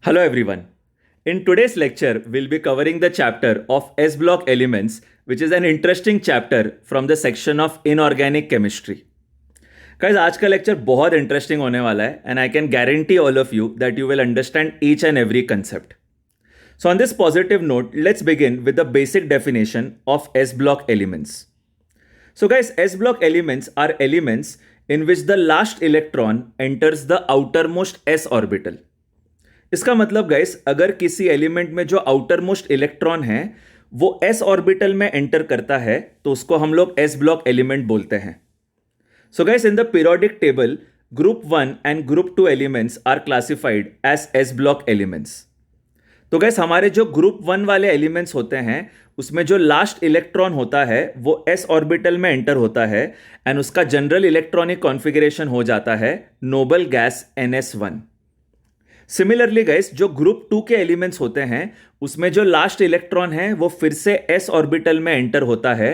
Hello everyone. In today's lecture, we'll be covering the chapter of S block elements, which is an interesting chapter from the section of inorganic chemistry. Guys, आज का lecture बहुत interesting होने वाला है and I can guarantee all of you that you will understand each and every concept. So on this positive note, let's begin with the basic definition of S block elements. So guys, S block elements are elements in which the last electron enters the outermost s orbital. इसका मतलब guys, अगर किसी element में जो outer most electron है वो S orbital में enter करता है तो उसको हम लोग एस ब्लॉक एलिमेंट बोलते हैं. So guys, in the periodic table group 1 and group 2 elements are classified as S block elements. तो गाइस, हमारे जो ग्रुप 1 वाले एलिमेंट्स होते हैं उसमें जो लास्ट इलेक्ट्रॉन होता है वो एस ऑर्बिटल में एंटर होता है एंड उसका जनरल इलेक्ट्रॉनिक कॉन्फ़िगरेशन हो जाता है noble gas NS1. Similarly guys, जो ग्रुप 2 के एलिमेंट्स होते हैं उसमें जो लास्ट इलेक्ट्रॉन है वो फिर से एस ऑर्बिटल में एंटर होता है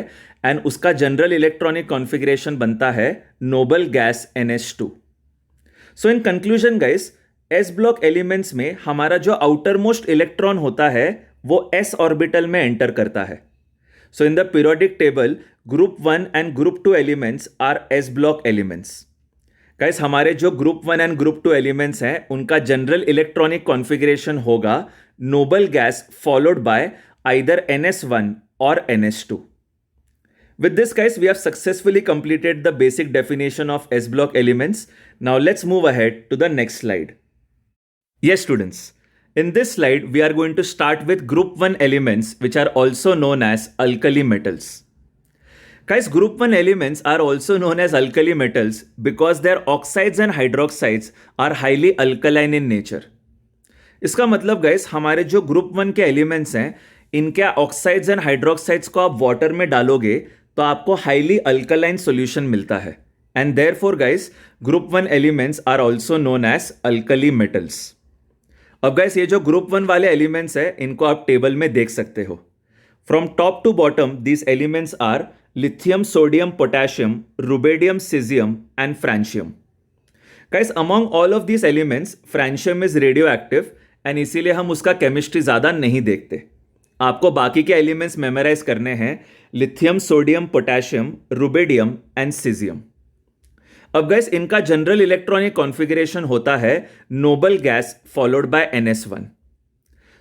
एंड उसका जनरल इलेक्ट्रॉनिक कॉन्फ़िगरेशन बनता है noble gas NH2. So in conclusion guys, S block elements में हमारा जो आउटर मोस्ट इलेक्ट्रॉन होता है वो एस ऑर्बिटल में एंटर करता है. So in the periodic table group 1 and group 2 elements are S block elements. Guys, हमारे जो ग्रुप 1 एंड ग्रुप 2 एलिमेंट्स हैं उनका जनरल इलेक्ट्रॉनिक कॉन्फ़िगरेशन होगा noble gas followed by either NS1 और NS2. With this guys, we have successfully completed the basic definition of S block elements. Now let's move ahead to the next slide. Yes students, in this slide we are going to start with group 1 elements which are also known as alkali metals. Guys, group 1 elements are also known as alkali metals because their oxides and hydroxides are highly alkaline in nature. इसका मतलब guys, हमारे जो group 1 के elements हैं इनके oxides and hydroxides को आप water में डालोगे तो आपको हाईली अल्कलाइन सॉल्यूशन मिलता है and therefore guys group 1 elements are also known as alkali metals. अब गाइस, ये जो ग्रुप 1 वाले एलिमेंट्स है इनको आप टेबल में देख सकते हो. From top to bottom these elements are lithium, sodium, potassium, rubidium, cesium and francium. Guys, among all of these elements, francium is radioactive and इसीलिए हम उसका केमिस्ट्री ज़्यादा नहीं देखते. आपको बाकी के एलिमेंट्स मेमोराइज करने हैं lithium, sodium, potassium, rubidium and caesium. अब गाइस, इनका जनरल इलेक्ट्रॉनिक कॉन्फ़िगरेशन होता है noble gas followed by NS1.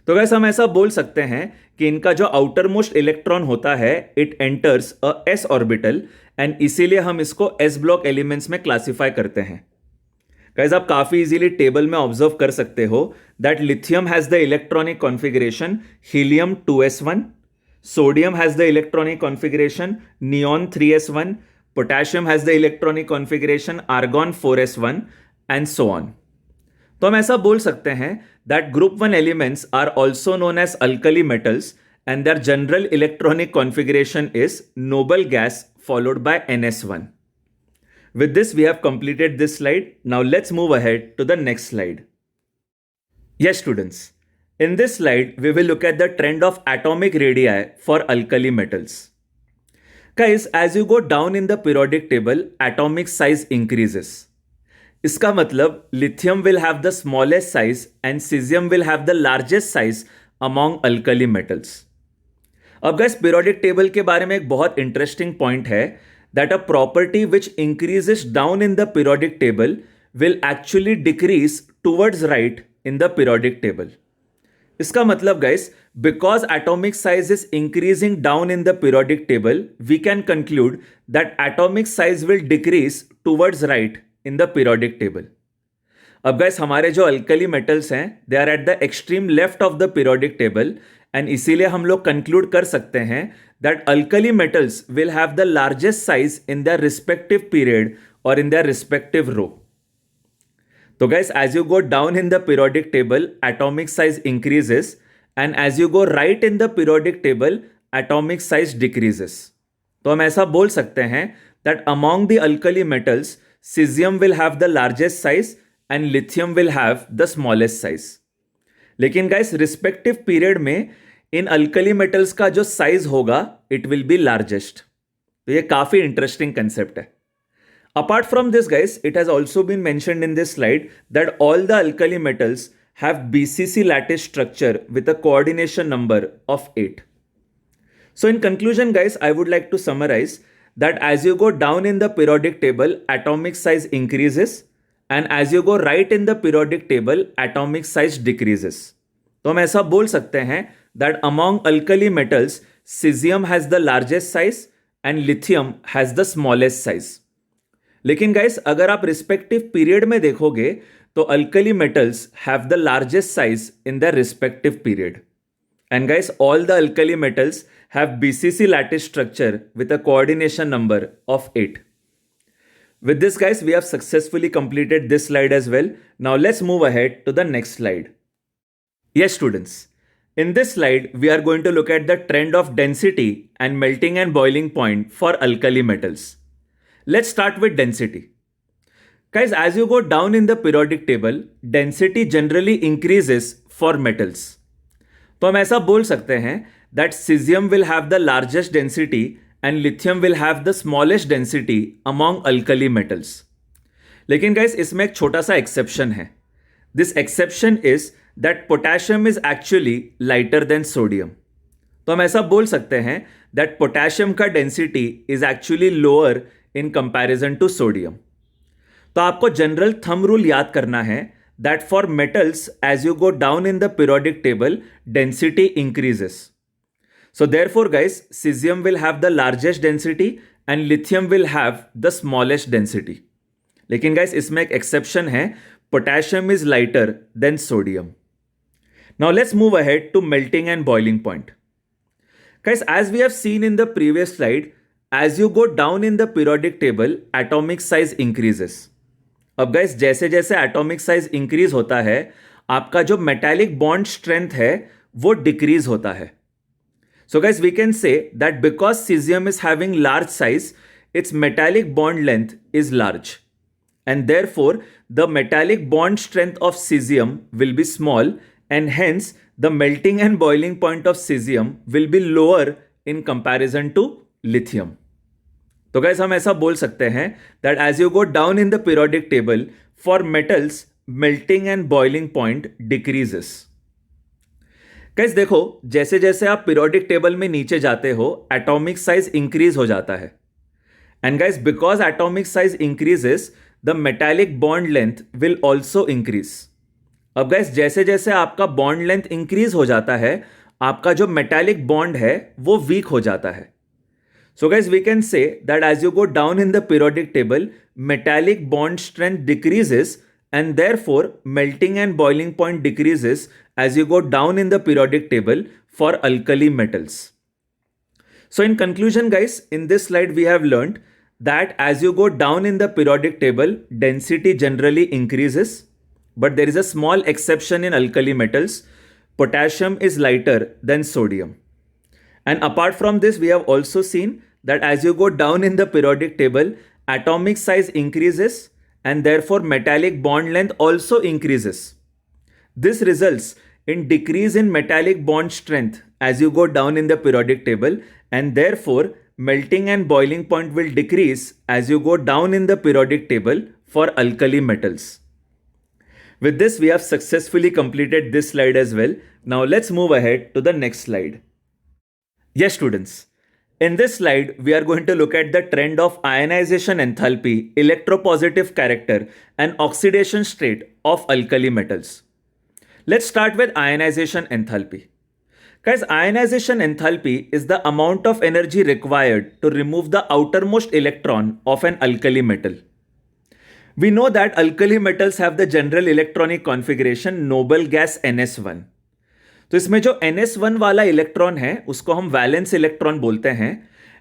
तो गाइस, हम ऐसा बोल सकते हैं कि इनका जो आउटर मोस्ट इलेक्ट्रॉन होता है it enters a S orbital and इसीलिए हम इसको एस ब्लॉक एलिमेंट्स में क्लासिफाई करते हैं. गाइस, आप काफी इजीली टेबल में ऑब्जर्व कर सकते हो that lithium has the electronic configuration helium 2s1, sodium has the electronic configuration neon 3s1, potassium has the electronic configuration argon 4s1 and so on. तो हम ऐसा बोल सकते हैं that group 1 elements are also known as alkali metals and their general electronic configuration is noble gas followed by NS1. With this we have completed this slide. Now let's move ahead to the next slide. Yes students, in this slide we will look at the trend of atomic radii for alkali metals. Guys, as you go down in the periodic table, atomic size increases. इसका मतलब lithium will have the smallest size and caesium will have the largest size among alkali metals. अब guys, periodic table के बारे में एक बहुत interesting point है that a property which increases down in the periodic table will actually decrease towards right in the periodic table. इसका मतलब guys, because atomic size is increasing down in the periodic table we can conclude that atomic size will decrease towards right in the periodic table. अब guys, हमारे जो alkali metals हैं they are at the extreme left of the periodic table and इसीलिए हम लोग conclude कर सकते हैं that alkali metals will have the largest size in their respective period और इन देयर रिस्पेक्टिव रो. तो guys, as you go down in the periodic table atomic size increases and as you go right in the periodic table atomic size decreases. तो हम ऐसा बोल सकते हैं that among the alkali metals caesium will have the largest size and lithium will have the smallest size. लेकिन guys, respective period में इन alkali metals का जो साइज होगा इट विल बी लार्जेस्ट. तो ये काफी इंटरेस्टिंग कंसेप्ट है. Apart from this guys, it has also been mentioned in this slide that all the alkali metals have BCC lattice structure with a coordination number of 8. So in conclusion, guys, I would like to summarize that as you go down in the periodic table, atomic size increases, and as you go right in the periodic table, atomic size decreases. तो हम ऐसा बोल सकते हैं that among alkali metals, cesium has the largest size and lithium has the smallest size. लेकिन guys अगर आप respective period में देखोगे तो alkali metals have the largest size in the respective period. And guys, all the alkali metals have BCC lattice structure with a coordination number of 8. With this, guys, we have successfully completed this slide as well. Now let's move ahead to the next slide. Yes, students. In this slide, we are going to look at the trend of density and melting and boiling point for alkali metals. Let's start with density. Guys, as you go down in the periodic table, density generally increases for metals. तो हम ऐसा बोल सकते हैं that cesium will have the largest density and lithium will have the smallest density among alkali metals. लेकिन guys इसमें एक छोटा सा एक्सेप्शन है. This exception is that potassium is actually lighter than sodium. तो हम ऐसा बोल सकते हैं that potassium का density is actually lower in comparison to sodium. तो आपको जनरल थंब रूल याद करना है that for metals, as you go down in the periodic table, density increases. So therefore, guys, cesium will have the largest density and lithium will have the smallest density. लेकिन guys, इसमें एक exception है, potassium is lighter than sodium. Now let's move ahead to melting and boiling point. Guys, as we have seen in the previous slide, as you go down in the periodic table, atomic size increases. अब guys जैसे जैसे atomic size increase होता है आपका जो metallic bond strength है वो decrease होता है. So guys we can say that because caesium is having large size its metallic bond length is large and therefore the metallic bond strength of caesium will be small and hence the melting and boiling point of caesium will be lower in comparison to lithium. तो guys हम ऐसा बोल सकते हैं that as you go down in the periodic table, for metals, melting and boiling point decreases. Guys देखो जैसे जैसे आप periodic table में नीचे जाते हो atomic size increase हो जाता है. And guys, because atomic size increases, the metallic bond length will also increase. अब गाइस जैसे जैसे आपका bond length increase हो जाता है आपका जो metallic bond है वो weak हो जाता है. So guys, we can say that as you go down in the periodic table, metallic bond strength decreases and therefore melting and boiling point decreases as you go down in the periodic table for alkali metals. So in conclusion, guys, in this slide we have learned that as you go down in the periodic table, density generally increases, but there is a small exception in alkali metals. Potassium is lighter than sodium. And apart from this, we have also seen that as you go down in the periodic table, atomic size increases and therefore metallic bond length also increases. This results in decrease in metallic bond strength as you go down in the periodic table, and therefore melting and boiling point will decrease as you go down in the periodic table for alkali metals. With this, we have successfully completed this slide as well. Now let's move ahead to the next slide. Yes, students. In this slide, we are going to look at the trend of ionization enthalpy, electropositive character, and oxidation state of alkali metals. Let's start with ionization enthalpy. Guys, ionization enthalpy is the amount of energy required to remove the outermost electron of an alkali metal. We know that alkali metals have the general electronic configuration noble gas NS1. तो इसमें जो NS1 वाला electron है उसको हम valence electron बोलते हैं.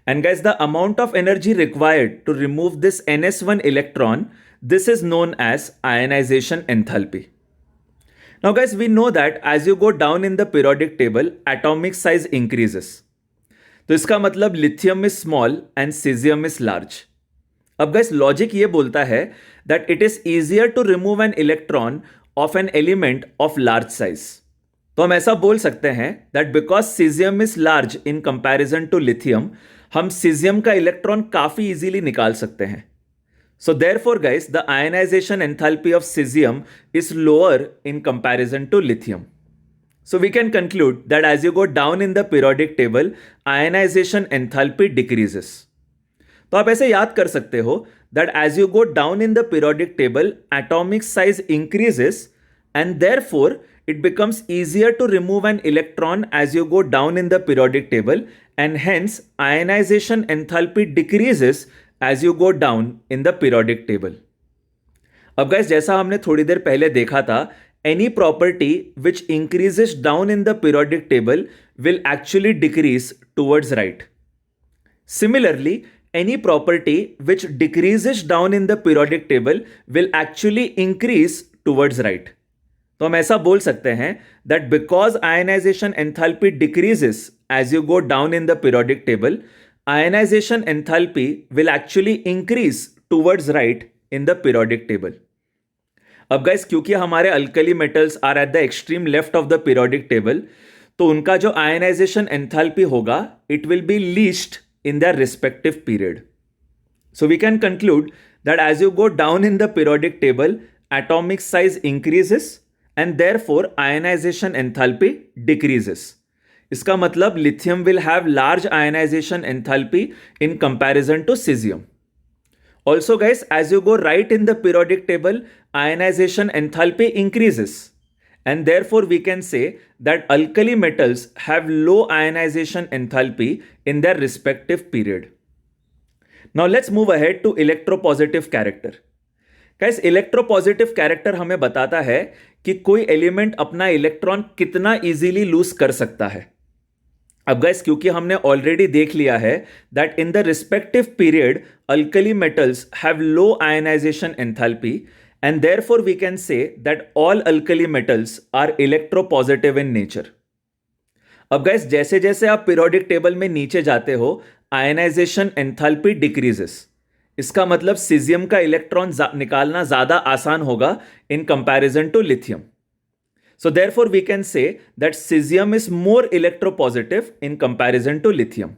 And guys the amount of energy required to remove this NS1 electron, this is known as ionisation enthalpy. Now guys we know that as you go down in the periodic table atomic size increases. तो इसका मतलब lithium is small and caesium is large. अब guys logic ये बोलता है that it is easier to remove an electron of an element of large size. तो हम ऐसा बोल सकते हैं that because caesium is large in comparison to lithium, हम सीजियम का इलेक्ट्रॉन काफी इजीली निकाल सकते हैं. So therefore guys, the ionization enthalpy of cesium is lower in comparison to lithium. So we can conclude that as you go down in the periodic table, ionization enthalpy decreases. तो आप ऐसे याद कर सकते हो that as you go down in the periodic table, atomic size increases and therefore it becomes easier to remove an electron as you go down in the periodic table, and hence ionization enthalpy decreases as you go down in the periodic table. अब guys, जैसा हमने थोड़ी देर पहले देखा था, any property which increases down in the periodic table will actually decrease towards right. Similarly, any property which decreases down in the periodic table will actually increase towards right. तो हम ऐसा बोल सकते हैं that because ionization enthalpy decreases as you go down in the periodic table, ionization enthalpy will actually increase towards right in the periodic table. अब guys, क्योंकि हमारे alkali metals are at the extreme left of the periodic table, तो उनका जो ionisation enthalpy होगा it will be least in their respective period. So we can conclude that as you go down in the periodic table, atomic size increases and therefore ionisation enthalpy decreases. इसका मतलब lithium will have large ionisation enthalpy in comparison to caesium. Also guys, as you go right in the periodic table, ionization enthalpy increases, and therefore we can say that alkali metals have low ionization enthalpy in their respective period. Now let's move ahead to electropositive character. Guys, electropositive character हमें बताता है कि कोई element अपना electron कितना easily loose कर सकता है. अब गाइस, क्योंकि हमने ऑलरेडी देख लिया है that in the respective period alkali metals have low ionisation enthalpy, and therefore we can say that all alkali metals are electropositive in nature. अब गाइस, जैसे जैसे आप पीरियोडिक टेबल में नीचे जाते हो, आयनाइजेशन एंथैल्पी डिक्रीजेस. इसका मतलब सीजियम का इलेक्ट्रॉन निकालना ज्यादा आसान होगा in comparison to lithium. So therefore we can say that cesium is more electropositive in comparison to lithium.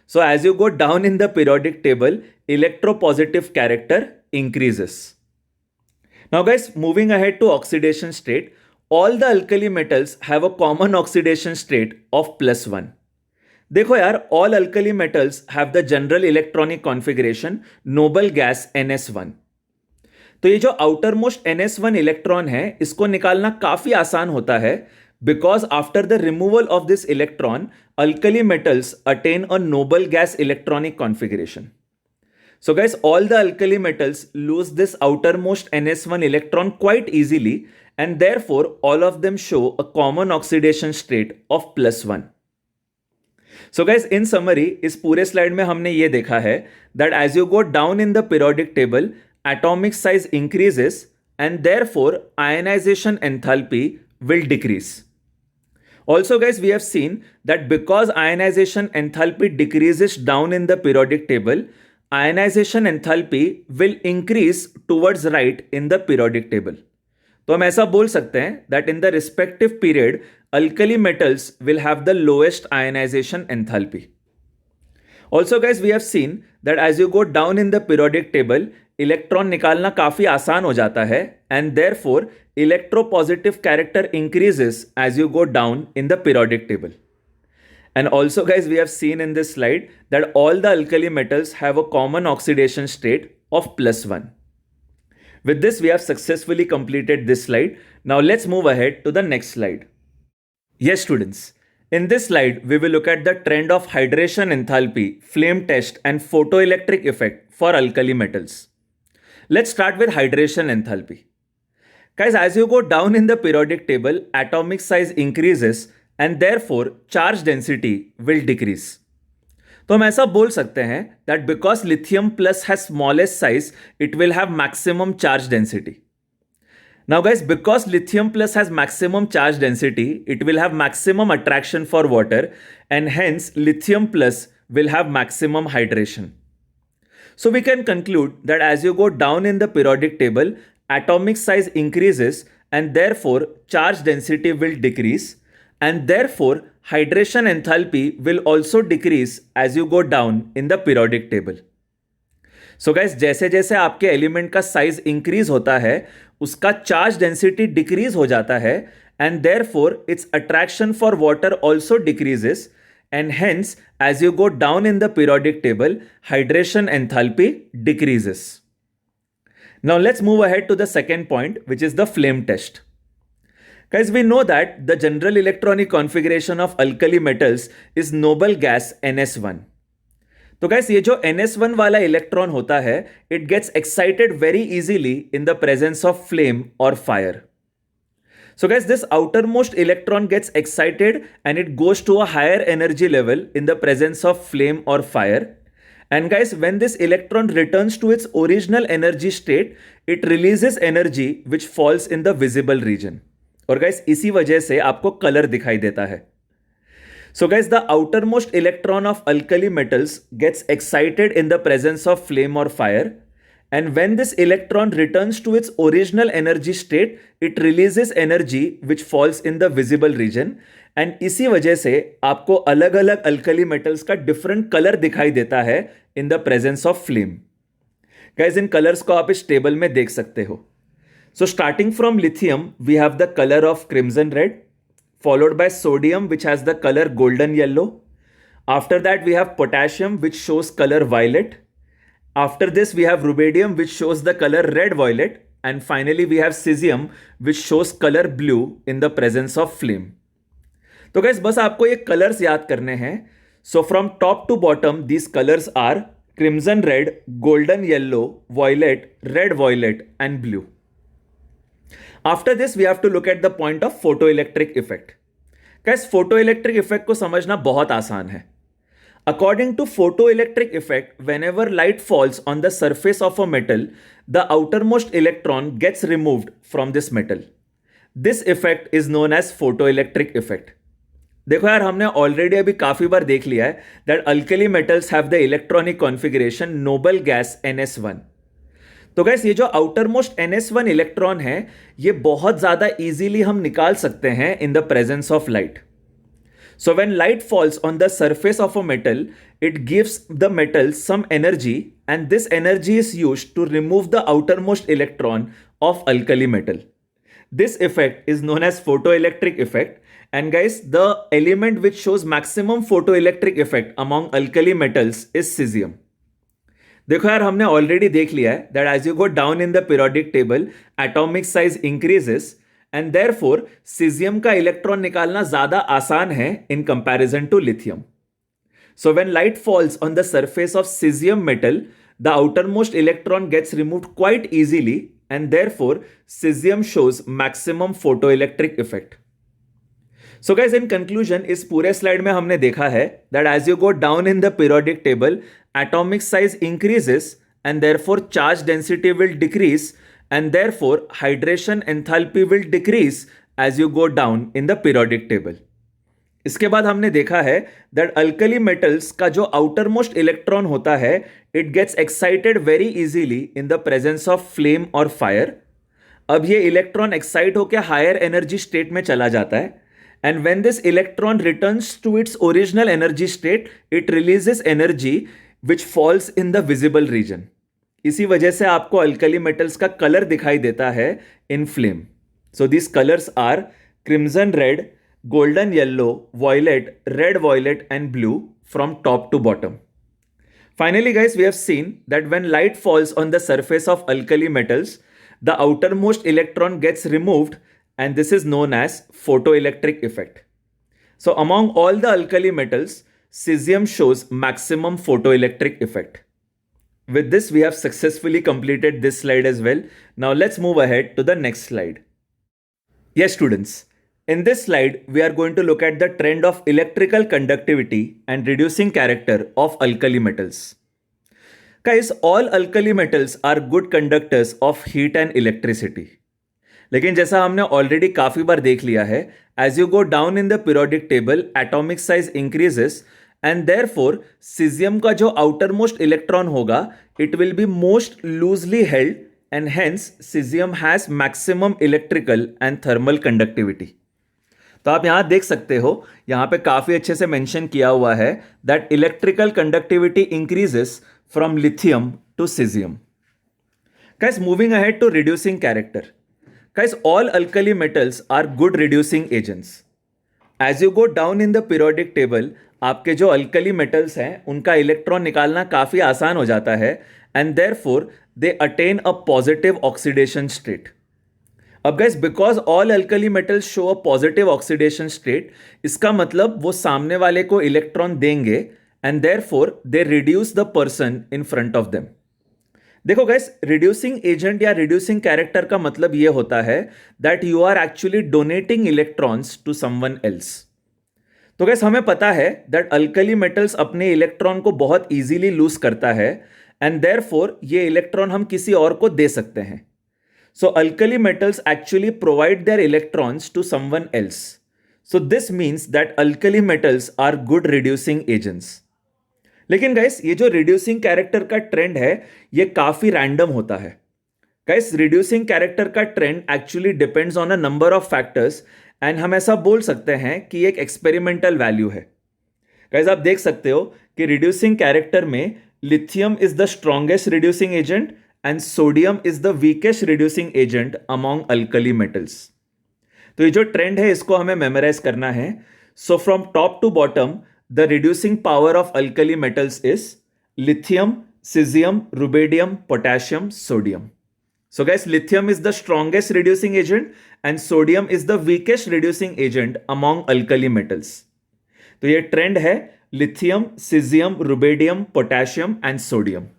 So as you go down in the periodic table, electropositive character increases. Now guys, moving ahead to oxidation state, all the alkali metals have a common oxidation state of +1. देखो यार, all alkali metals have the general electronic configuration noble gas NS1. तो ये जो outer most NS1 electron है, इसको निकालना काफी आसान होता है, because after the removal of this electron alkali metals attain a noble gas electronic configuration. So guys, all the alkali metals lose this outermost NS1 electron quite easily, and therefore all of them show a common oxidation state of +1. So guys, in summary इस पूरे slide में हमने ये देखा है that as you go down in the periodic table, atomic size increases and therefore ionization enthalpy will decrease. Also guys, we have seen that because ionization enthalpy decreases down in the periodic table, ionization enthalpy will increase towards right in the periodic table. तो हम ऐसा बोल सकते हैं that in the respective period, alkali metals will have the lowest ionization enthalpy. Also guys, we have seen that as you go down in the periodic table, electron निकालना काफी आसान हो जाता है, and therefore electropositive character increases as you go down in the periodic table. And also guys, we have seen in this slide that all the alkali metals have a common oxidation state of +1. With this we have successfully completed this slide. Now let's move ahead to the next slide. Yes students, in this slide we will look at the trend of hydration enthalpy, flame test and photoelectric effect for alkali metals. Let's start with hydration enthalpy. Guys, as you go down in the periodic table, atomic size increases and therefore charge density will decrease. तो हम ऐसा बोल सकते हैं that because lithium plus has smallest size, it will have maximum charge density. Now guys, because lithium plus has maximum charge density, it will have maximum attraction for water, and hence lithium plus will have maximum hydration. So we can conclude that as you go down in the periodic table, atomic size increases and therefore charge density will decrease, and therefore hydration enthalpy will also decrease as you go down in the periodic table. So guys जैसे जैसे आपके element का size increase होता है उसका charge density decrease हो जाता है and therefore it's attraction for water also decreases and hence as you go down in the periodic table hydration enthalpy decreases. Now let's move ahead to the second point, which is the flame test. Guys, we know that the general electronic configuration of alkali metals is noble gas ns1. तो guys ये जो ns1 वाला electron होता है it gets excited very easily in the presence of flame or fire. So guys, this outermost electron gets excited and it goes to a higher energy level in the presence of flame or fire. And guys, when this electron returns to its original energy state, it releases energy which falls in the visible region. और guys, इसी वजह से आपको colour दिखाई देता है. So guys, the outermost electron of alkali metals gets excited in the presence of flame or fire. And when this electron returns to its original energy state, it releases energy which falls in the visible region. And इसी वजह से आपको अलग अलग alkali metals का different colour दिखाई देता है in the presence of flame. Guys इन कलर्स को आप इस टेबल में देख सकते हो. So starting from lithium we have the colour of crimson red, followed by sodium which has the color golden yellow. After that we have potassium which shows color violet. After this we have rubidium which shows the color red violet, and finally we have cesium which shows color blue in the presence of flame. तो guys बस आपको ये colours याद करने हैं. So from top to bottom these colors are crimson red, golden yellow, violet, red violet and blue. After this we have to look at the point of photoelectric effect. Guys photoelectric effect को समझना बहुत आसान है. According to photoelectric effect, whenever light falls on the surface of a metal, the outermost electron gets removed from this metal. This effect is known as photoelectric effect. देखो यार हमने already अभी काफी बार देख लिया है that alkali metals have the electronic configuration noble gas ns1. तो gas ये जो outermost ns1 इलेक्ट्रॉन है ये बहुत ज्यादा इजीली हम निकाल सकते हैं in the presence of light. So when light falls on the surface of a metal, it gives the metal some energy, and this energy is used to remove the outermost electron of alkali metal. This effect is known as photoelectric effect. And guys, the element which shows maximum photoelectric effect among alkali metals is cesium. देखो यार हमने already देख लिया है that as you go down in the periodic table, atomic size increases. And therefore cesium का electron निकालना ज्यादा आसान है in comparison to lithium. So when light falls on the surface of cesium metal, the outermost electron gets removed quite easily, and therefore cesium shows maximum photoelectric effect. So guys in conclusion इस पूरे slide में हमने देखा है that as you go down in the periodic table, atomic size increases and therefore charge density will decrease. And therefore hydration enthalpy will decrease as you go down in the periodic table. इसके बाद हमने देखा है that alkali metals का जो outermost electron होता है it gets excited very easily in the presence of flame or fire. अब ये इलेक्ट्रॉन एक्साइट होकर हायर एनर्जी स्टेट में चला जाता है, and when this electron returns to its original energy state it releases energy which falls in the visible region. इसी वजह से आपको अल्कली मेटल्स का कलर दिखाई देता है in flame. So this colours are crimson red, golden yellow, violet, red violet and blue from top to bottom. Finally guys we have seen that when light falls on the surface of alkali metals the outermost electron gets removed and this is known as photoelectric effect. So among all the alkali metals, cesium shows maximum photoelectric effect. With this, we have successfully completed this slide as well. Now let's move ahead to the next slide. Yes, students. In this slide, we are going to look at the trend of electrical conductivity and reducing character of alkali metals. Guys, all alkali metals are good conductors of heat and electricity. लेकिन जैसा हमने already काफी बार देख लिया है, as you go down in the periodic table atomic size increases and therefore caesium का जो outer most electron होगा it will be most loosely held and hence caesium has maximum electrical and thermal conductivity. तो आप यहां देख सकते हो, यहां पे काफी अच्छे से मेंशन किया हुआ है that electrical conductivity increases from lithium to cesium. Guys, moving ahead to reducing character. Guys, all alkali metals are good reducing agents. As you go down in the periodic table, आपके जो alkali metals हैं उनका electron निकालना काफ़ी आसान हो जाता है and therefore they attain a positive oxidation state. अब guys, because all alkali metals show a positive oxidation state, इसका मतलब वो सामने वाले को इलेक्ट्रॉन देंगे and therefore they reduce the person in front of them. देखो गाइस, रिड्यूसिंग एजेंट या रिड्यूसिंग कैरेक्टर का मतलब यह होता है that you are actually donating electrons to someone else. तो गाइस, हमें पता है दैट अल्कली मेटल्स अपने इलेक्ट्रॉन को बहुत इजीली लूज करता है एंड देयरफॉर ये इलेक्ट्रॉन हम किसी और को दे सकते हैं. So alkali metals actually provide their electrons to someone else. So this means that alkali metals are good reducing agents. लेकिन गाइस, ये जो रिड्यूसिंग कैरेक्टर का ट्रेंड है ये काफी रैंडम होता है. गाइस, रिड्यूसिंग कैरेक्टर का trend actually depends on a number of factors and हम ऐसा बोल सकते हैं कि एक एक्सपेरिमेंटल वैल्यू है. गाइस, आप देख सकते हो कि रिड्यूसिंग कैरेक्टर में lithium is the strongest reducing agent and sodium is the weakest reducing agent among alkali metals. तो ये जो ट्रेंड है इसको हमें मेमोराइज करना है. So from top to bottom, the reducing power of alkali metals is lithium, cesium, rubidium, potassium, sodium. So guys, lithium is the strongest reducing agent and sodium is the weakest reducing agent among alkali metals. तो ये trend है lithium, cesium, rubidium, potassium and sodium.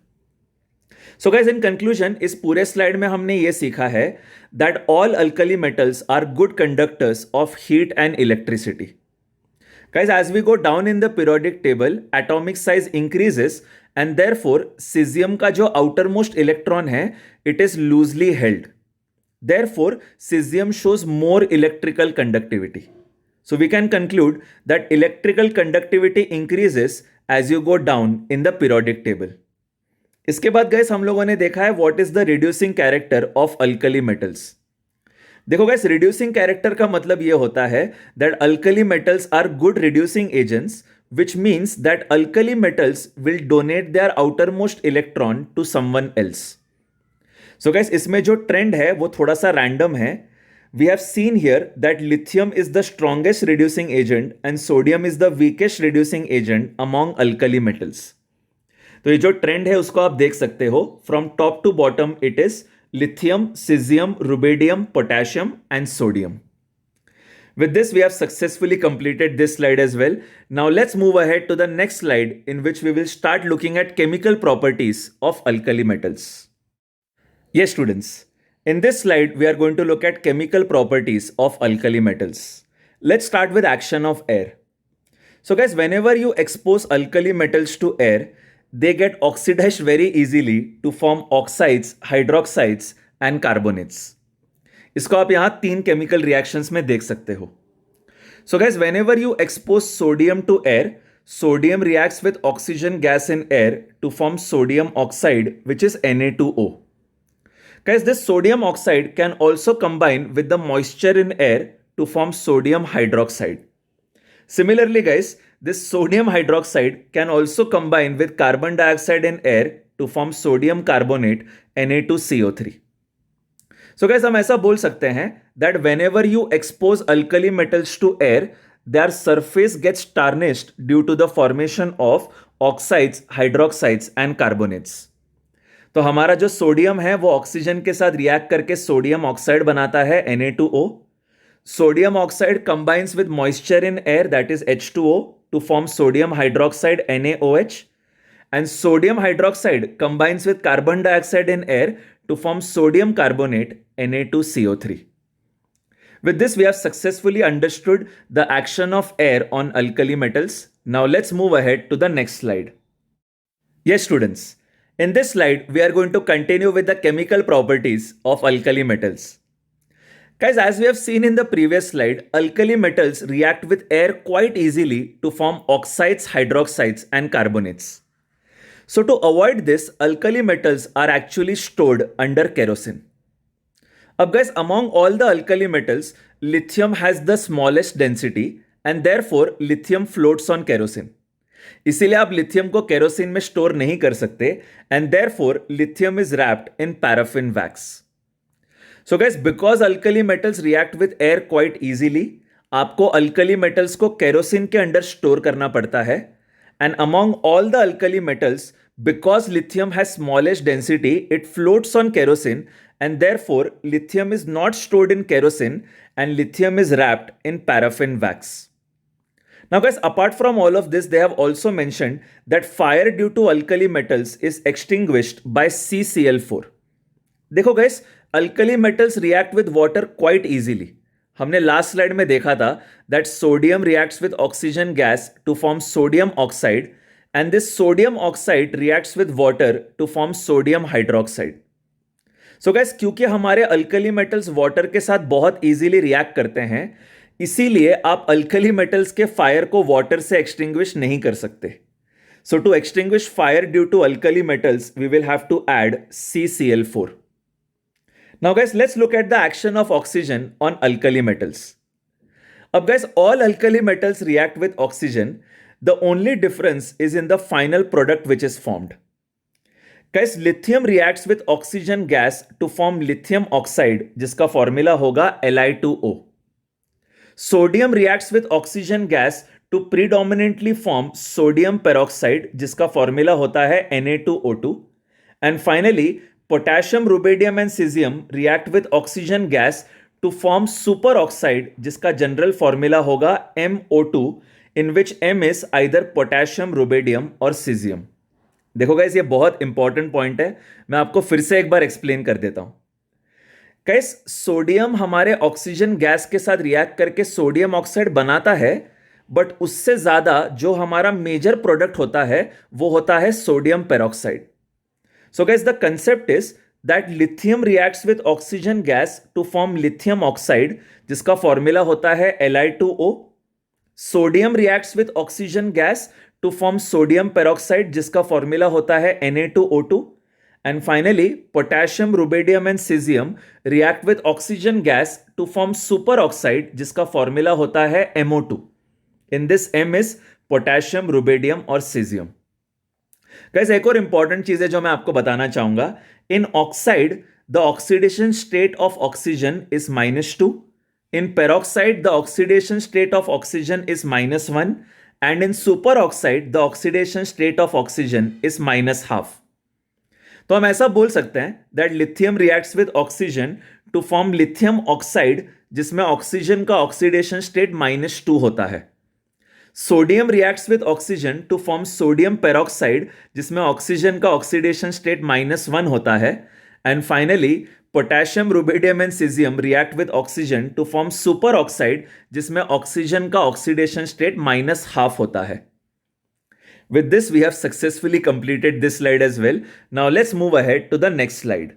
So guys, in conclusion, इस पूरे slide में हमने ये सीखा है that all alkali metals are good conductors of heat and electricity. Guys, as we go down in the periodic table, atomic size increases and therefore cesium का जो outermost electron है, it is loosely held. Therefore, cesium shows more electrical conductivity. So we can conclude that electrical conductivity increases as you go down in the periodic table. इसके बाद guys, हम लोगों ने देखा है what is the reducing character of alkali metals. देखो guys, reducing character का मतलब यह होता है that alkali metals are good reducing agents, which means that alkali metals will donate their outer most electron to someone else. So guys, इसमें जो trend है वो थोड़ा सा रैंडम है. We have seen here that lithium is the strongest reducing agent and sodium is the weakest reducing agent among alkali metals. तो ये जो ट्रेंड है उसको आप देख सकते हो. From top to bottom it is lithium, cesium, rubidium, potassium and sodium. With this, we have successfully completed this slide as well. Now let's move ahead to the next slide in which we will start looking at chemical properties of alkali metals. Yes, students. In this slide, we are going to look at chemical properties of alkali metals. Let's start with action of air. So guys, whenever you expose alkali metals to air, they get oxidized very easily to form oxides, hydroxides and carbonates. इसको आप यहाँ 3 chemical reactions में देख सकते हो. So guys, whenever you expose sodium to air, sodium reacts with oxygen gas in air to form sodium oxide, which is Na2O. Guys, this sodium oxide can also combine with the moisture in air to form sodium hydroxide. Similarly, guys, this sodium hydroxide can also combine with carbon dioxide in air to form sodium carbonate Na2CO3. So guys, हम ऐसा बोल सकते हैं that whenever you expose alkali metals to air, their surface gets tarnished due to the formation of oxides, hydroxides and carbonates. तो हमारा जो sodium है वो ऑक्सीजन के साथ रिएक्ट करके सोडियम ऑक्साइड बनाता है Na2O. Sodium oxide combines with moisture in air, that is H2O, to form sodium hydroxide NaOH, and sodium hydroxide combines with carbon dioxide in air to form sodium carbonate Na2CO3. With this, we have successfully understood the action of air on alkali metals. Now let's move ahead to the next slide. Yes, students. In this slide, we are going to continue with the chemical properties of alkali metals. Guys, as we have seen in the previous slide, alkali metals react with air quite easily to form oxides, hydroxides and carbonates. So to avoid this, alkali metals are actually stored under kerosene. अब guys, among all the alkali metals, lithium has the smallest density and therefore lithium floats on kerosene. इसीलिए आप lithium को kerosene में store नहीं कर सकते and therefore lithium is wrapped in paraffin wax. So guys, because alkali metals react with air quite easily, आपको alkali metals को kerosene के अंदर स्टोर करना पड़ता है. And among all the alkali metals, because lithium has smallest density, it floats on kerosene and therefore lithium is not stored in kerosene and lithium is wrapped in paraffin wax. Now guys, apart from all of this, they have also mentioned that fire due to alkali metals is extinguished by CCl4. देखो guys, alkali metals react with water quite easily. हमने last slide में देखा था that sodium reacts with oxygen gas to form sodium oxide and this sodium oxide reacts with water to form sodium hydroxide. So guys, क्योंकि हमारे alkali metals water के साथ बहुत easily react करते हैं, इसीलिए आप अल्कली मेटल्स के फायर को वाटर से एक्सटिंग्विश नहीं कर सकते. So to extinguish fire due to alkali metals we will have to add CCl4. Now guys, let's look at the action of oxygen on alkali metals. अब guys, all alkali metals react with oxygen. The only difference is in the final product which is formed. Guys, lithium reacts with oxygen gas to form lithium oxide, जिसका formula होगा Li2O. Sodium reacts with oxygen gas to predominantly form sodium peroxide, जिसका formula होता है Na2O2. And finally, potassium, rubidium and cesium react with oxygen gas to form superoxide, जिसका general formula होगा MO2, in which M is either potassium, rubidium और cesium. देखो guys, ये बहुत important point है, मैं आपको फिर से एक बार एक्सप्लेन कर देता हूं. गाइस, सोडियम हमारे ऑक्सीजन गैस के साथ रिएक्ट करके सोडियम ऑक्साइड बनाता है, बट उससे ज्यादा जो हमारा मेजर प्रोडक्ट होता है वो होता है sodium peroxide. So guys, the concept is that lithium reacts with oxygen gas to form lithium oxide, जिसका फॉर्मूला होता है Li2O. Sodium reacts with oxygen gas to form sodium peroxide, जिसका फॉर्मूला होता है Na2O2. And finally, potassium, rubidium and cesium react with oxygen gas to form superoxide, जिसका formula होता है MO2. In this M is potassium, rubidium और cesium. Guys, एक और important चीज है जो मैं आपको बताना चाहूंगा. In oxide, the oxidation state of oxygen is -2. In peroxide, the oxidation state of oxygen is -1. And in superoxide, the oxidation state of oxygen is -1/2. तो हम ऐसा बोल सकते हैं that lithium reacts with oxygen to form lithium oxide, जिसमें oxygen का oxidation state -2 होता है. Sodium reacts with oxygen to form sodium peroxide, जिसमें ऑक्सीजन का ऑक्सीडेशन स्टेट -1 होता है. And finally, potassium, rubidium and caesium react with oxygen to form super oxide, जिसमें oxygen का ऑक्सीडेशन स्टेट -1/2 होता है. With this, we have successfully completed this slide as well. Now let's move ahead to the next slide.